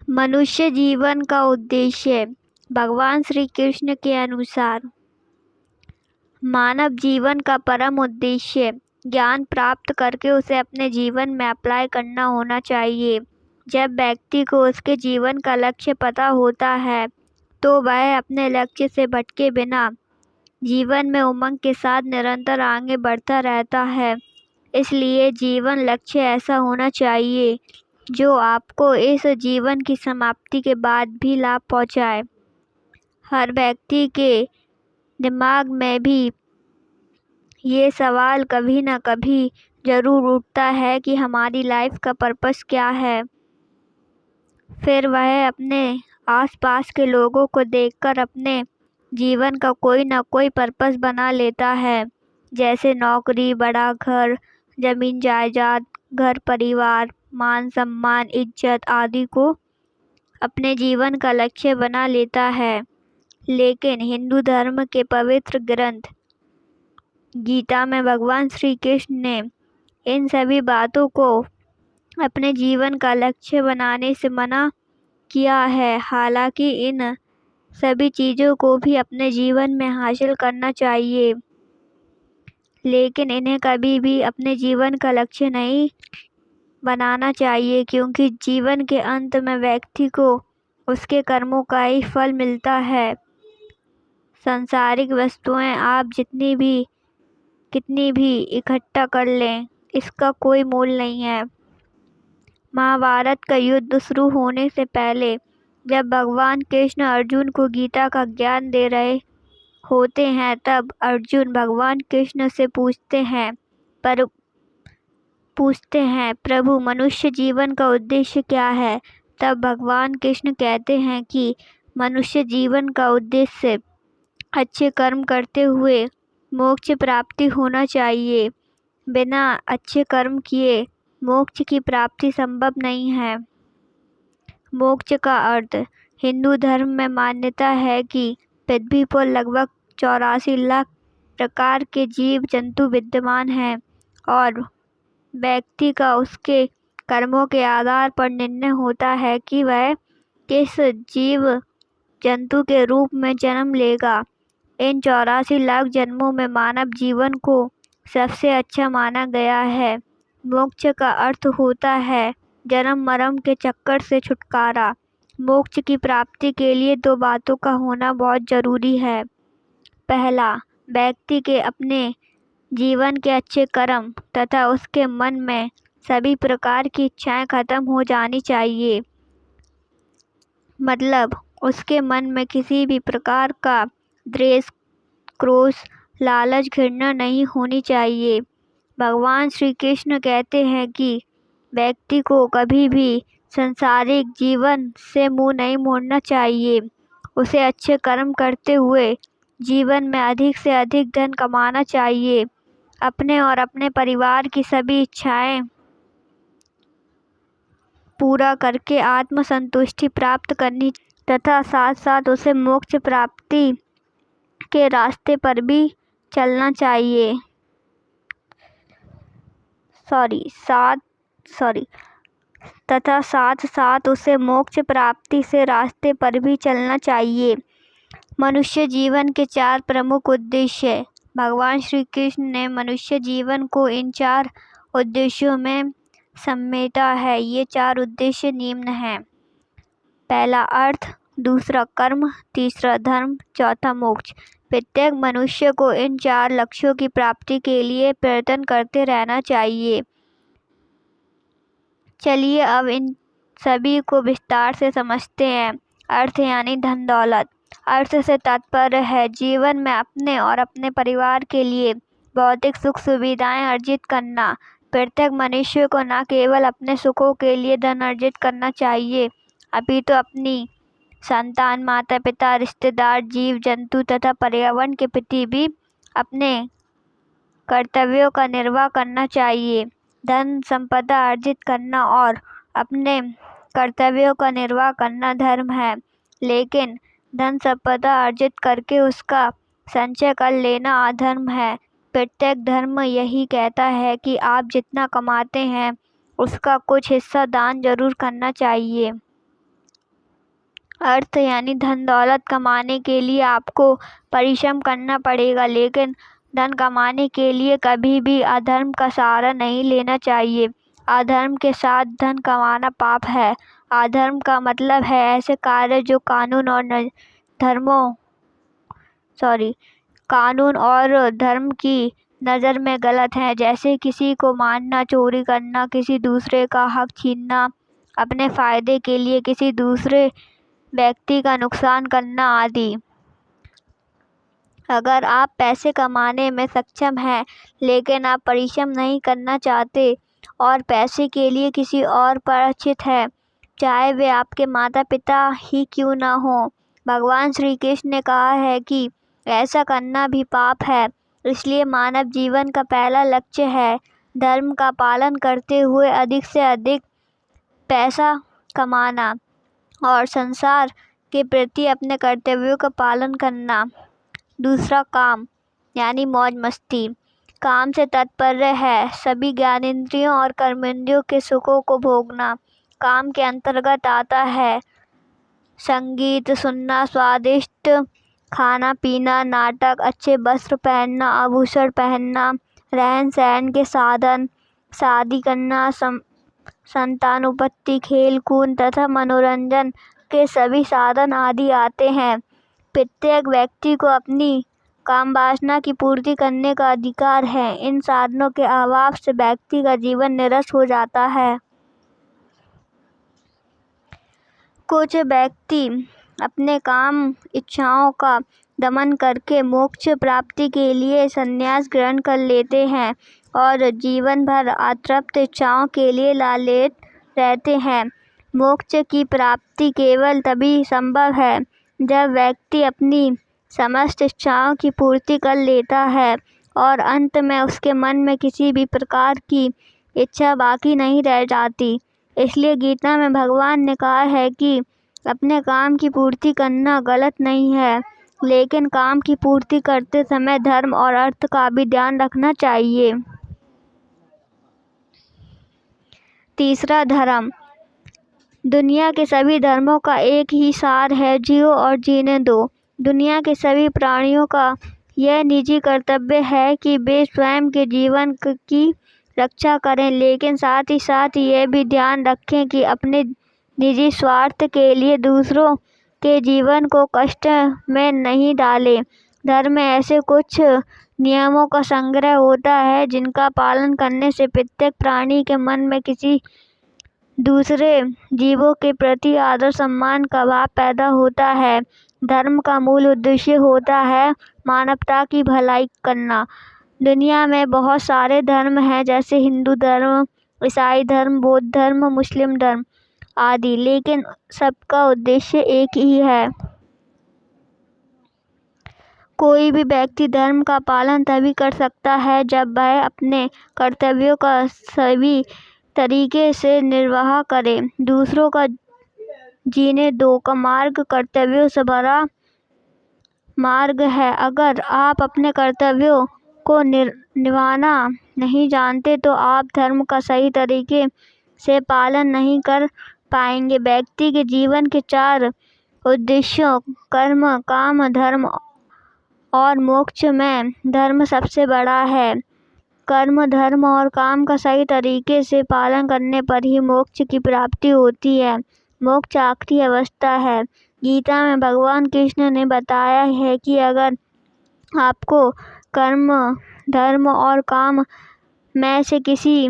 मनुष्य जीवन का उद्देश्य भगवान श्री कृष्ण के अनुसार मानव जीवन का परम उद्देश्य ज्ञान प्राप्त करके उसे अपने जीवन में अप्लाई करना होना चाहिए। जब व्यक्ति को उसके जीवन का लक्ष्य पता होता है तो वह अपने लक्ष्य से भटके बिना जीवन में उमंग के साथ निरंतर आगे बढ़ता रहता है। इसलिए जीवन लक्ष्य ऐसा होना चाहिए जो आपको इस जीवन की समाप्ति के बाद भी लाभ पहुंचाए। हर व्यक्ति के दिमाग में भी ये सवाल कभी ना कभी जरूर उठता है कि हमारी लाइफ का पर्पस क्या है। फिर वह अपने आसपास के लोगों को देखकर अपने जीवन का कोई ना कोई पर्पस बना लेता है, जैसे नौकरी, बड़ा घर, जमीन जायदाद, घर परिवार, मान सम्मान, इज्जत आदि को अपने जीवन का लक्ष्य बना लेता है। लेकिन हिंदू धर्म के पवित्र ग्रंथ गीता में भगवान श्री कृष्ण ने इन सभी बातों को अपने जीवन का लक्ष्य बनाने से मना किया है। हालांकि इन सभी चीज़ों को भी अपने जीवन में हासिल करना चाहिए, लेकिन इन्हें कभी भी अपने जीवन का लक्ष्य नहीं बनाना चाहिए, क्योंकि जीवन के अंत में व्यक्ति को उसके कर्मों का ही फल मिलता है। सांसारिक वस्तुएं आप कितनी भी इकट्ठा कर लें, इसका कोई मोल नहीं है। महाभारत का युद्ध शुरू होने से पहले जब भगवान कृष्ण अर्जुन को गीता का ज्ञान दे रहे होते हैं, तब अर्जुन भगवान कृष्ण से पूछते हैं प्रभु, मनुष्य जीवन का उद्देश्य क्या है। तब भगवान कृष्ण कहते हैं कि मनुष्य जीवन का उद्देश्य अच्छे कर्म करते हुए मोक्ष प्राप्ति होना चाहिए। बिना अच्छे कर्म किए मोक्ष की प्राप्ति संभव नहीं है। मोक्ष का अर्थ हिंदू धर्म में मान्यता है कि पृथ्वी पर लगभग 84 लाख प्रकार के जीव जंतु विद्यमान हैं और व्यक्ति का उसके कर्मों के आधार पर निर्णय होता है कि वह किस जीव जंतु के रूप में जन्म लेगा। इन 84 लाख जन्मों में मानव जीवन को सबसे अच्छा माना गया है। मोक्ष का अर्थ होता है जन्म मरण के चक्कर से छुटकारा। मोक्ष की प्राप्ति के लिए दो बातों का होना बहुत जरूरी है। पहला, व्यक्ति के अपने जीवन के अच्छे कर्म तथा उसके मन में सभी प्रकार की इच्छाएं खत्म हो जानी चाहिए। मतलब उसके मन में किसी भी प्रकार का द्वेष, क्रोध, लालच, घृणा नहीं होनी चाहिए। भगवान श्री कृष्ण कहते हैं कि व्यक्ति को कभी भी सांसारिक जीवन से मुंह नहीं मोड़ना चाहिए। उसे अच्छे कर्म करते हुए जीवन में अधिक से अधिक धन कमाना चाहिए। अपने और अपने परिवार की सभी इच्छाएं पूरा करके आत्म संतुष्टि प्राप्त करनी तथा साथ साथ उसे मोक्ष प्राप्ति के रास्ते पर भी चलना चाहिए। तथा साथ साथ उसे मोक्ष प्राप्ति से रास्ते पर भी चलना चाहिए। मनुष्य जीवन के 4 प्रमुख उद्देश्य भगवान श्री कृष्ण ने मनुष्य जीवन को इन 4 उद्देश्यों में समेटा है। ये 4 उद्देश्य निम्न हैं। पहला अर्थ, दूसरा कर्म, तीसरा धर्म, चौथा मोक्ष। प्रत्येक मनुष्य को इन 4 लक्ष्यों की प्राप्ति के लिए प्रयत्न करते रहना चाहिए। चलिए अब इन सभी को विस्तार से समझते हैं। अर्थ यानी धन दौलत। अर्थ से तात्पर्य है जीवन में अपने और अपने परिवार के लिए भौतिक सुख सुविधाएं अर्जित करना। प्रत्येक मनुष्य को न केवल अपने सुखों के लिए धन अर्जित करना चाहिए, अपितु अपनी संतान, माता पिता, रिश्तेदार, जीव जंतु तथा पर्यावरण के प्रति भी अपने कर्तव्यों का निर्वाह करना चाहिए। धन संपदा अर्जित करना और अपने कर्तव्यों का निर्वाह करना धर्म है, लेकिन धन संपदा अर्जित करके उसका संचय कर लेना अधर्म है। प्रत्येक धर्म यही कहता है कि आप जितना कमाते हैं उसका कुछ हिस्सा दान जरूर करना चाहिए। अर्थ यानी धन दौलत कमाने के लिए आपको परिश्रम करना पड़ेगा, लेकिन धन कमाने के लिए कभी भी अधर्म का सहारा नहीं लेना चाहिए। अधर्म के साथ धन कमाना पाप है। अधर्म का मतलब है ऐसे कार्य जो कानून और धर्म की नज़र में गलत हैं, जैसे किसी को मारना, चोरी करना, किसी दूसरे का हक छीनना, अपने फायदे के लिए किसी दूसरे व्यक्ति का नुकसान करना आदि। अगर आप पैसे कमाने में सक्षम हैं लेकिन आप परिश्रम नहीं करना चाहते और पैसे के लिए किसी और पर आश्रित हैं, चाहे वे आपके माता पिता ही क्यों न हों, भगवान श्री कृष्ण ने कहा है कि ऐसा करना भी पाप है। इसलिए मानव जीवन का पहला लक्ष्य है धर्म का पालन करते हुए अधिक से अधिक पैसा कमाना और संसार के प्रति अपने कर्तव्यों का पालन करना। दूसरा, काम यानी मौज मस्ती। काम से तात्पर्य है सभी ज्ञानेंद्रियों और कर्मेंद्रियों के सुखों को भोगना। काम के अंतर्गत आता है संगीत सुनना, स्वादिष्ट खाना पीना, नाटक, अच्छे वस्त्र पहनना, आभूषण पहनना, रहन सहन के साधन, शादी करना, संतानोत्पत्ति, खेल कूद तथा मनोरंजन के सभी साधन आदि आते हैं। प्रत्येक व्यक्ति को अपनी काम वासना की पूर्ति करने का अधिकार है। इन साधनों के अभाव से व्यक्ति का जीवन निरस हो जाता है। कुछ व्यक्ति अपने काम इच्छाओं का दमन करके मोक्ष प्राप्ति के लिए संन्यास ग्रहण कर लेते हैं और जीवन भर अतृप्त इच्छाओं के लिए लालेत रहते हैं। मोक्ष की प्राप्ति केवल तभी संभव है जब व्यक्ति अपनी समस्त इच्छाओं की पूर्ति कर लेता है और अंत में उसके मन में किसी भी प्रकार की इच्छा बाकी नहीं रह जाती। इसलिए गीता में भगवान ने कहा है कि अपने काम की पूर्ति करना गलत नहीं है, लेकिन काम की पूर्ति करते समय धर्म और अर्थ का भी ध्यान रखना चाहिए। तीसरा, धर्म। दुनिया के सभी धर्मों का एक ही सार है, जियो और जीने दो। दुनिया के सभी प्राणियों का यह निजी कर्तव्य है कि वे स्वयं के जीवन की रक्षा करें, लेकिन साथ ही साथ यह भी ध्यान रखें कि अपने निजी स्वार्थ के लिए दूसरों के जीवन को कष्ट में नहीं डालें। धर्म में ऐसे कुछ नियमों का संग्रह होता है जिनका पालन करने से प्रत्येक प्राणी के मन में किसी दूसरे जीवों के प्रति आदर सम्मान का भाव पैदा होता है। धर्म का मूल उद्देश्य होता है मानवता की भलाई करना। दुनिया में बहुत सारे धर्म हैं, जैसे हिंदू धर्म, ईसाई धर्म, बौद्ध धर्म, मुस्लिम धर्म आदि, लेकिन सबका उद्देश्य एक ही है। कोई भी व्यक्ति धर्म का पालन तभी कर सकता है जब वह अपने कर्तव्यों का सही तरीके से निर्वाह करे। दूसरों का जीने दो का मार्ग कर्तव्यों से भरा मार्ग है। अगर आप अपने कर्तव्यों को निभाना नहीं जानते तो आप धर्म का सही तरीके से पालन नहीं कर पाएंगे। व्यक्ति के जीवन के 4 उद्देश्यों कर्म, काम, धर्म और मोक्ष में धर्म सबसे बड़ा है। कर्म, धर्म और काम का सही तरीके से पालन करने पर ही मोक्ष की प्राप्ति होती है। मोक्ष आखिरी अवस्था है। गीता में भगवान कृष्ण ने बताया है कि अगर आपको कर्म, धर्म और काम में से किसी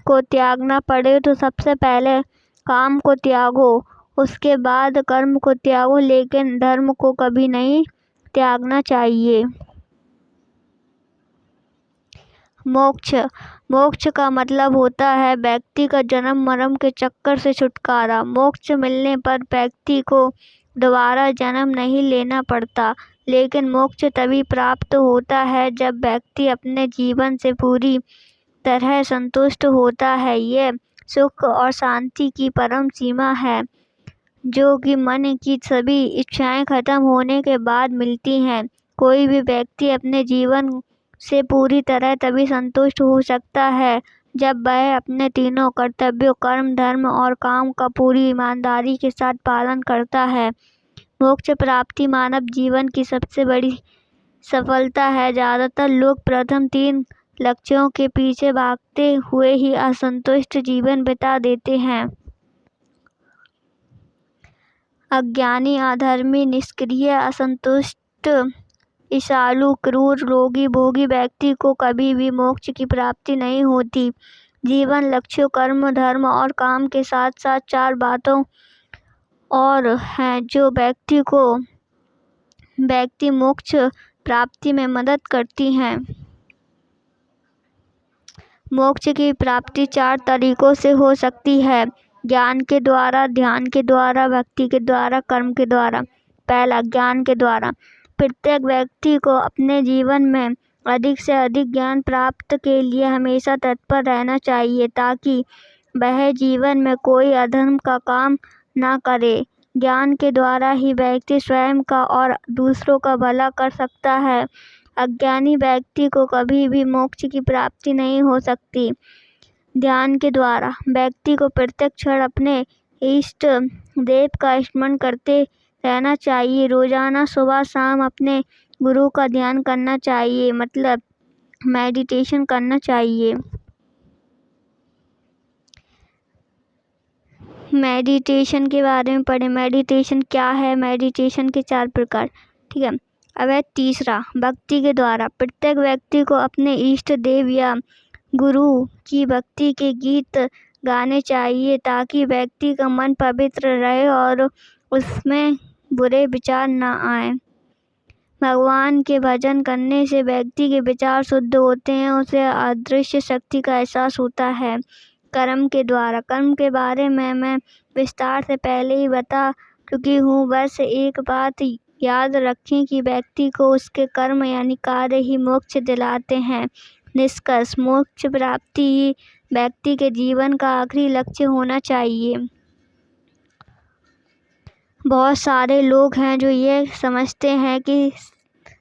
को त्यागना पड़े तो सबसे पहले काम को त्यागो, उसके बाद कर्म को त्यागो, लेकिन धर्म को कभी नहीं त्यागना चाहिए। मोक्ष का मतलब होता है व्यक्ति का जन्म मरण के चक्कर से छुटकारा। मोक्ष मिलने पर व्यक्ति को दोबारा जन्म नहीं लेना पड़ता, लेकिन मोक्ष तभी प्राप्त होता है जब व्यक्ति अपने जीवन से पूरी तरह संतुष्ट होता है। यह सुख और शांति की परम सीमा है, जो कि मन की सभी इच्छाएं खत्म होने के बाद मिलती हैं। कोई भी व्यक्ति अपने जीवन से पूरी तरह तभी संतुष्ट हो सकता है जब वह अपने तीनों कर्तव्यों कर्म, धर्म और काम का पूरी ईमानदारी के साथ पालन करता है। मोक्ष प्राप्ति मानव जीवन की सबसे बड़ी सफलता है। ज़्यादातर लोग प्रथम 3 लक्ष्यों के पीछे भागते हुए ही असंतुष्ट जीवन बिता देते हैं। अज्ञानी, अधर्मी, निष्क्रिय, असंतुष्ट, ईर्ष्यालु, क्रूर, रोगी, भोगी व्यक्ति को कभी भी मोक्ष की प्राप्ति नहीं होती। जीवन लक्ष्यों, कर्म, धर्म और काम के साथ साथ 4 बातों और हैं जो व्यक्ति मोक्ष प्राप्ति में मदद करती हैं। मोक्ष की प्राप्ति 4 तरीकों से हो सकती है: ज्ञान के द्वारा, ध्यान के द्वारा, भक्ति के द्वारा, कर्म के द्वारा। पहला, ज्ञान के द्वारा। प्रत्येक व्यक्ति को अपने जीवन में अधिक से अधिक ज्ञान प्राप्त के लिए हमेशा तत्पर रहना चाहिए ताकि वह जीवन में कोई अधर्म का काम न करे। ज्ञान के द्वारा ही व्यक्ति स्वयं का और दूसरों का भला कर सकता है। अज्ञानी व्यक्ति को कभी भी मोक्ष की प्राप्ति नहीं हो सकती। ध्यान के द्वारा व्यक्ति को प्रत्येक क्षण अपने इष्ट देव का स्मरण करते रहना चाहिए। रोजाना सुबह शाम अपने गुरु का ध्यान करना चाहिए, मतलब मेडिटेशन करना चाहिए। मेडिटेशन के बारे में पढ़ें। मेडिटेशन क्या है? मेडिटेशन के 4 प्रकार, ठीक है। अब है तीसरा, भक्ति के द्वारा। प्रत्येक व्यक्ति को अपने इष्ट देव या गुरु की भक्ति के गीत गाने चाहिए ताकि व्यक्ति का मन पवित्र रहे और उसमें बुरे विचार न आए। भगवान के भजन करने से व्यक्ति के विचार शुद्ध होते हैं, उसे अदृश्य शक्ति का एहसास होता है। कर्म के द्वारा। कर्म के बारे में मैं विस्तार से पहले ही बता चुकी हूँ, बस एक बात याद रखें कि व्यक्ति को उसके कर्म यानी कार्य ही मोक्ष दिलाते हैं। निष्कर्ष, मोक्ष प्राप्ति ही व्यक्ति के जीवन का आखिरी लक्ष्य होना चाहिए। बहुत सारे लोग हैं जो ये समझते हैं कि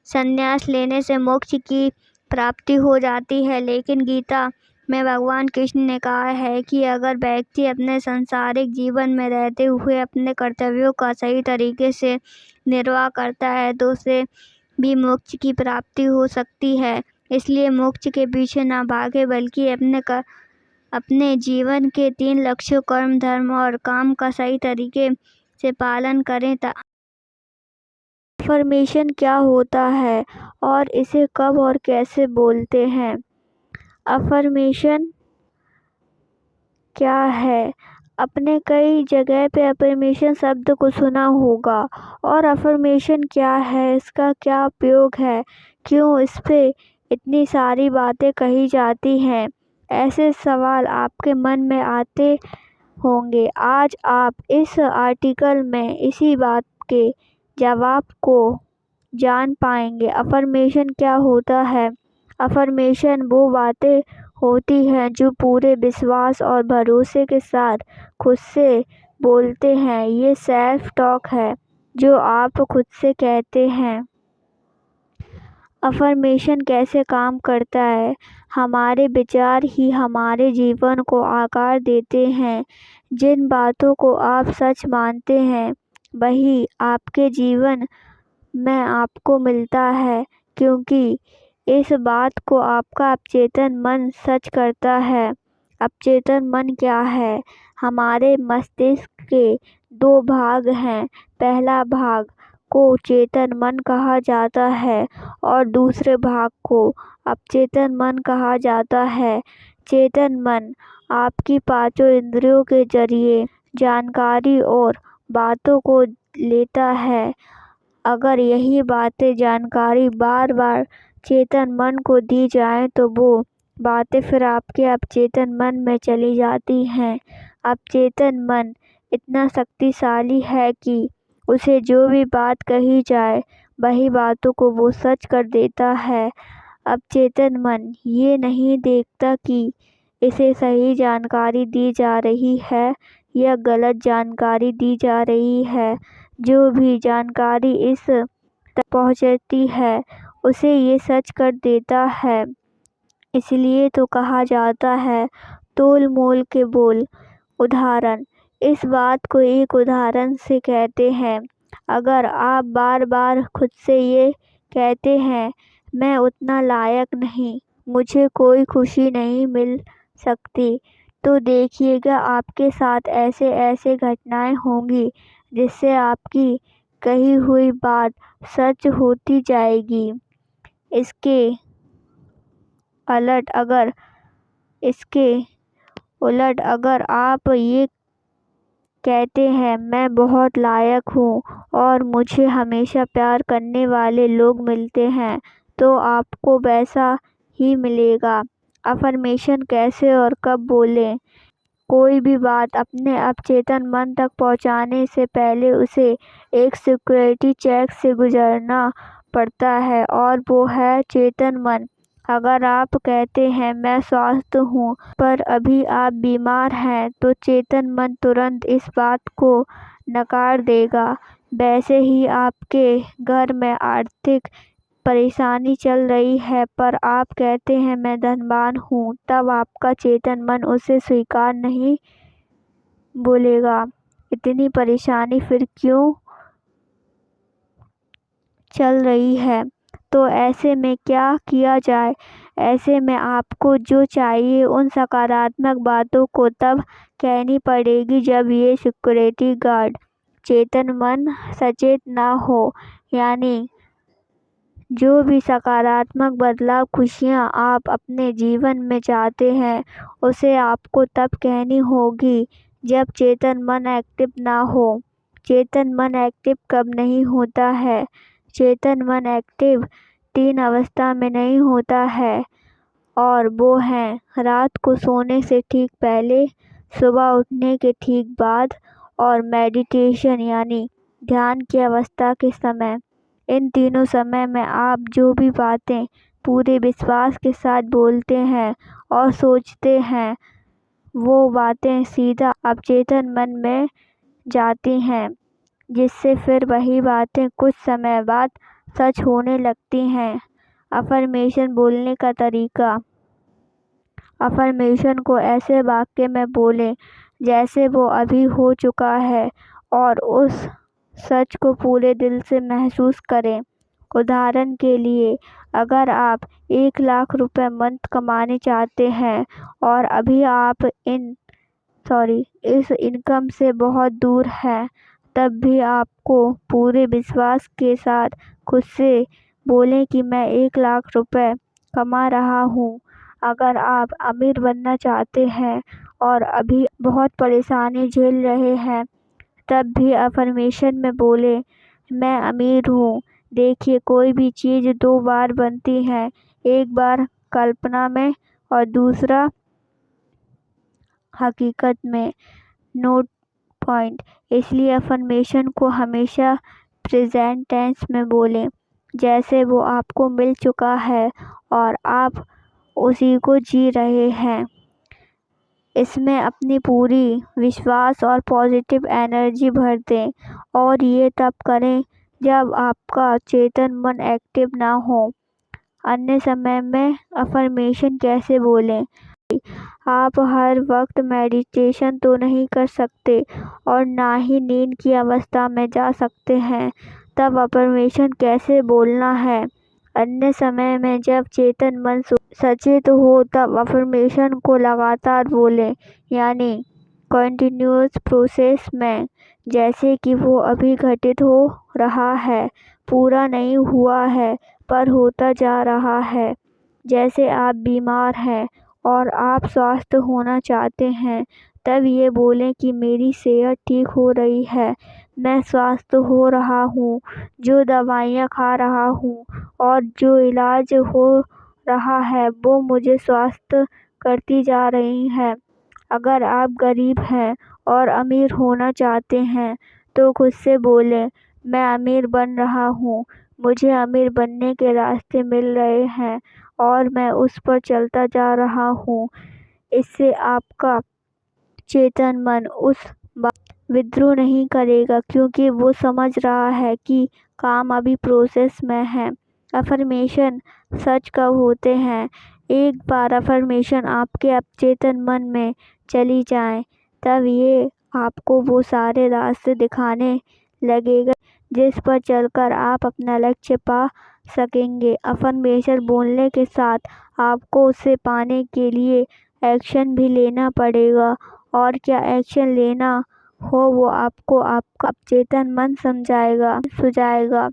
संन्यास लेने से मोक्ष की प्राप्ति हो जाती है, लेकिन गीता में भगवान कृष्ण ने कहा है कि अगर व्यक्ति अपने सांसारिक जीवन में रहते हुए अपने कर्तव्यों का सही तरीके से निर्वाह करता है तो उसे भी मोक्ष की प्राप्ति हो सकती है। इसलिए मोक्ष के पीछे ना भागे, बल्कि अपने जीवन के 3 लक्ष्यों कर्म, धर्म और काम का सही तरीके से पालन करें। अफर्मेशन क्या होता है और इसे कब और कैसे बोलते हैं? अफर्मेशन क्या है? आपने कई जगह पे अफर्मेशन शब्द को सुना होगा। और अफर्मेशन क्या है, इसका क्या उपयोग है, क्यों इस पे इतनी सारी बातें कही जाती हैं, ऐसे सवाल आपके मन में आते होंगे। आज आप इस आर्टिकल में इसी बात के जवाब को जान पाएंगे। अफर्मेशन क्या होता है? अफर्मेशन वो बातें होती हैं जो पूरे विश्वास और भरोसे के साथ खुद से बोलते हैं। ये सेल्फ टॉक है जो आप खुद से कहते हैं। अफर्मेशन कैसे काम करता है? हमारे विचार ही हमारे जीवन को आकार देते हैं। जिन बातों को आप सच मानते हैं वही आपके जीवन में आपको मिलता है, क्योंकि इस बात को आपका अवचेतन मन सच करता है। अवचेतन मन क्या है? हमारे मस्तिष्क के 2 भाग हैं। पहला भाग को चेतन मन कहा जाता है और दूसरे भाग को अवचेतन मन कहा जाता है। चेतन मन आपकी 5 इंद्रियों के जरिए जानकारी और बातों को लेता है। अगर यही बातें, जानकारी बार बार चेतन मन को दी जाए तो वो बातें फिर आपके अवचेतन मन में चली जाती हैं। अवचेतन मन इतना शक्तिशाली है कि उसे जो भी बात कही जाए वही बातों को वो सच कर देता है। अवचेतन मन ये नहीं देखता कि इसे सही जानकारी दी जा रही है या गलत जानकारी दी जा रही है। जो भी जानकारी इस तक पहुंचती है उसे ये सच कर देता है। इसलिए तो कहा जाता है तोल मोल के बोल। उदाहरण, इस बात को एक उदाहरण से कहते हैं। अगर आप बार बार खुद से ये कहते हैं मैं उतना लायक नहीं, मुझे कोई खुशी नहीं मिल सकती, तो देखिएगा आपके साथ ऐसे ऐसे घटनाएं होंगी जिससे आपकी कही हुई बात सच होती जाएगी। इसके उलट अगर आप ये कहते हैं मैं बहुत लायक हूँ और मुझे हमेशा प्यार करने वाले लोग मिलते हैं, तो आपको वैसा ही मिलेगा। अफर्मेशन कैसे और कब बोलें? कोई भी बात अपने अवचेतन मन तक पहुंचाने से पहले उसे एक सिक्योरिटी चेक से गुजरना पड़ता है और वो है चेतन मन। अगर आप कहते हैं मैं स्वस्थ हूँ पर अभी आप बीमार हैं, तो चेतन मन तुरंत इस बात को नकार देगा। वैसे ही आपके घर में आर्थिक परेशानी चल रही है पर आप कहते हैं मैं धनवान हूँ, तब आपका चेतन मन उसे स्वीकार नहीं बोलेगा। इतनी परेशानी फिर क्यों चल रही है? तो ऐसे में क्या किया जाए? ऐसे में आपको जो चाहिए उन सकारात्मक बातों को तब कहनी पड़ेगी जब ये सिक्योरिटी गार्ड चेतन मन सचेत ना हो। यानी जो भी सकारात्मक बदलाव, खुशियाँ आप अपने जीवन में चाहते हैं, उसे आपको तब कहनी होगी जब चेतन मन एक्टिव ना हो। चेतन मन एक्टिव कब नहीं होता है? चेतन मन एक्टिव 3 अवस्था में नहीं होता है और वो हैं रात को सोने से ठीक पहले, सुबह उठने के ठीक बाद और मेडिटेशन यानी ध्यान की अवस्था के समय। इन तीनों समय में आप जो भी बातें पूरे विश्वास के साथ बोलते हैं और सोचते हैं, वो बातें सीधा अवचेतन मन में जाती हैं, जिससे फिर वही बातें कुछ समय बाद सच होने लगती हैं। अफर्मेशन बोलने का तरीका। अफर्मेशन को ऐसे वाक्य में बोलें जैसे वो अभी हो चुका है और उस सच को पूरे दिल से महसूस करें। उदाहरण के लिए, अगर आप 1 लाख रुपए मंथ कमाने चाहते हैं और अभी आप इस इनकम से बहुत दूर हैं, तब भी आपको पूरे विश्वास के साथ खुद से बोलें कि मैं 1 लाख रुपए कमा रहा हूँ। अगर आप अमीर बनना चाहते हैं और अभी बहुत परेशानी झेल रहे हैं, तब भी अफर्मेशन में बोले मैं अमीर हूँ। देखिए, कोई भी चीज़ 2 बार बनती है, एक बार कल्पना में और दूसरा हकीकत में। Note point. इसलिए अफर्मेशन को हमेशा प्रेजेंट टेंस में बोलें, जैसे वो आपको मिल चुका है और आप उसी को जी रहे हैं। इसमें अपनी पूरी विश्वास और पॉजिटिव एनर्जी भर दें और ये तब करें जब आपका चेतन मन एक्टिव ना हो। अन्य समय में अफर्मेशन कैसे बोलें? आप हर वक्त मेडिटेशन तो नहीं कर सकते और ना ही नींद की अवस्था में जा सकते हैं, तब अफर्मेशन कैसे बोलना है? अन्य समय में जब चेतन मन सचेत हो, तब अफर्मेशन को लगातार बोलें, यानी कंटिन्यूअस प्रोसेस में, जैसे कि वो अभी घटित हो रहा है, पूरा नहीं हुआ है पर होता जा रहा है। जैसे आप बीमार हैं और आप स्वस्थ होना चाहते हैं, तब ये बोलें कि मेरी सेहत ठीक हो रही है, मैं स्वस्थ हो रहा हूँ, जो दवाइयाँ खा रहा हूँ और जो इलाज हो रहा है वो मुझे स्वस्थ करती जा रही है। अगर आप गरीब हैं और अमीर होना चाहते हैं, तो खुद से बोलें मैं अमीर बन रहा हूँ, मुझे अमीर बनने के रास्ते मिल रहे हैं और मैं उस पर चलता जा रहा हूँ। इससे आपका चेतन मन उस विद्रोह नहीं करेगा, क्योंकि वो समझ रहा है कि काम अभी प्रोसेस में है। अफर्मेशन सच कब होते हैं? एक बार अफर्मेशन आपके अवचेतन मन में चली जाए, तब ये आपको वो सारे रास्ते दिखाने लगेगा जिस पर चलकर आप अपना लक्ष्य पा सकेंगे। अफर्मेशन बोलने के साथ आपको उसे पाने के लिए एक्शन भी लेना पड़ेगा, और क्या एक्शन लेना हो वो आपको आपका चेतन मन सुझाएगा।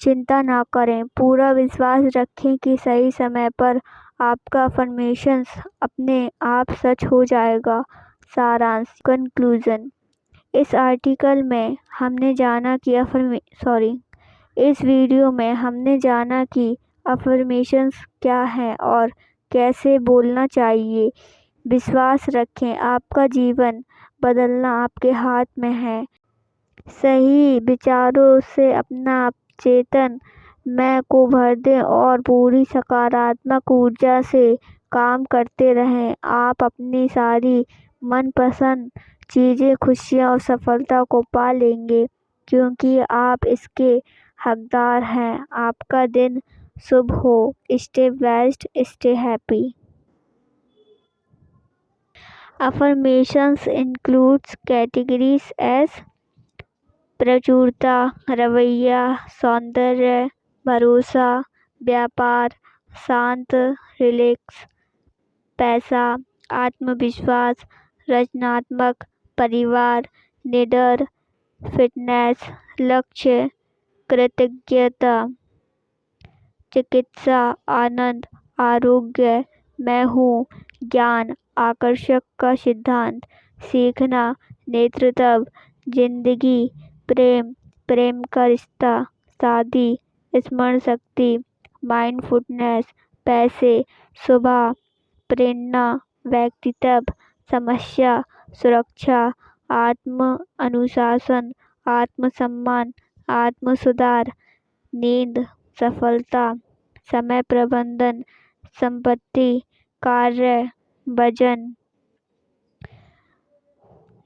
चिंता ना करें, पूरा विश्वास रखें कि सही समय पर आपका अफर्मेशंस अपने आप सच हो जाएगा। सारांश, कंक्लूजन। इस आर्टिकल में हमने जाना कि इस वीडियो में हमने जाना कि अफर्मेशंस क्या है और कैसे बोलना चाहिए। विश्वास रखें, आपका जीवन बदलना आपके हाथ में है। सही विचारों से अपना चेतन मैं को भर दें और पूरी सकारात्मक ऊर्जा से काम करते रहें। आप अपनी सारी मनपसंद चीज़ें, खुशियाँ और सफलता को पा लेंगे, क्योंकि आप इसके हकदार हैं। आपका दिन शुभ हो। Stay blessed, stay happy. Affirmations includes categories as प्रचुरता, रवैया, सौंदर्य, भरोसा, व्यापार, शांत, रिलैक्स, पैसा, आत्मविश्वास, रचनात्मक, परिवार, निडर, फिटनेस, लक्ष्य, कृतज्ञता, चिकित्सा, आनंद, आरोग्य, मैं हूँ, ज्ञान, आकर्षक का सिद्धांत, सीखना, नेतृत्व, जिंदगी, प्रेम, प्रेम का रिश्ता, शादी, स्मरण शक्ति, माइंडफुलनेस, पैसे, सुबह, प्रेरणा, व्यक्तित्व, समस्या, सुरक्षा, आत्म अनुशासन, आत्मसम्मान, आत्म सुधार, नींद, सफलता, समय प्रबंधन, संपत्ति, कार्य, वजन।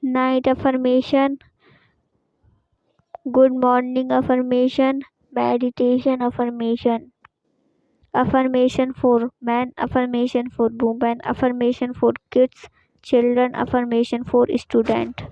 Night affirmation, good morning affirmation, meditation affirmation, affirmation for men, affirmation for women, affirmation for kids, children, affirmation for student.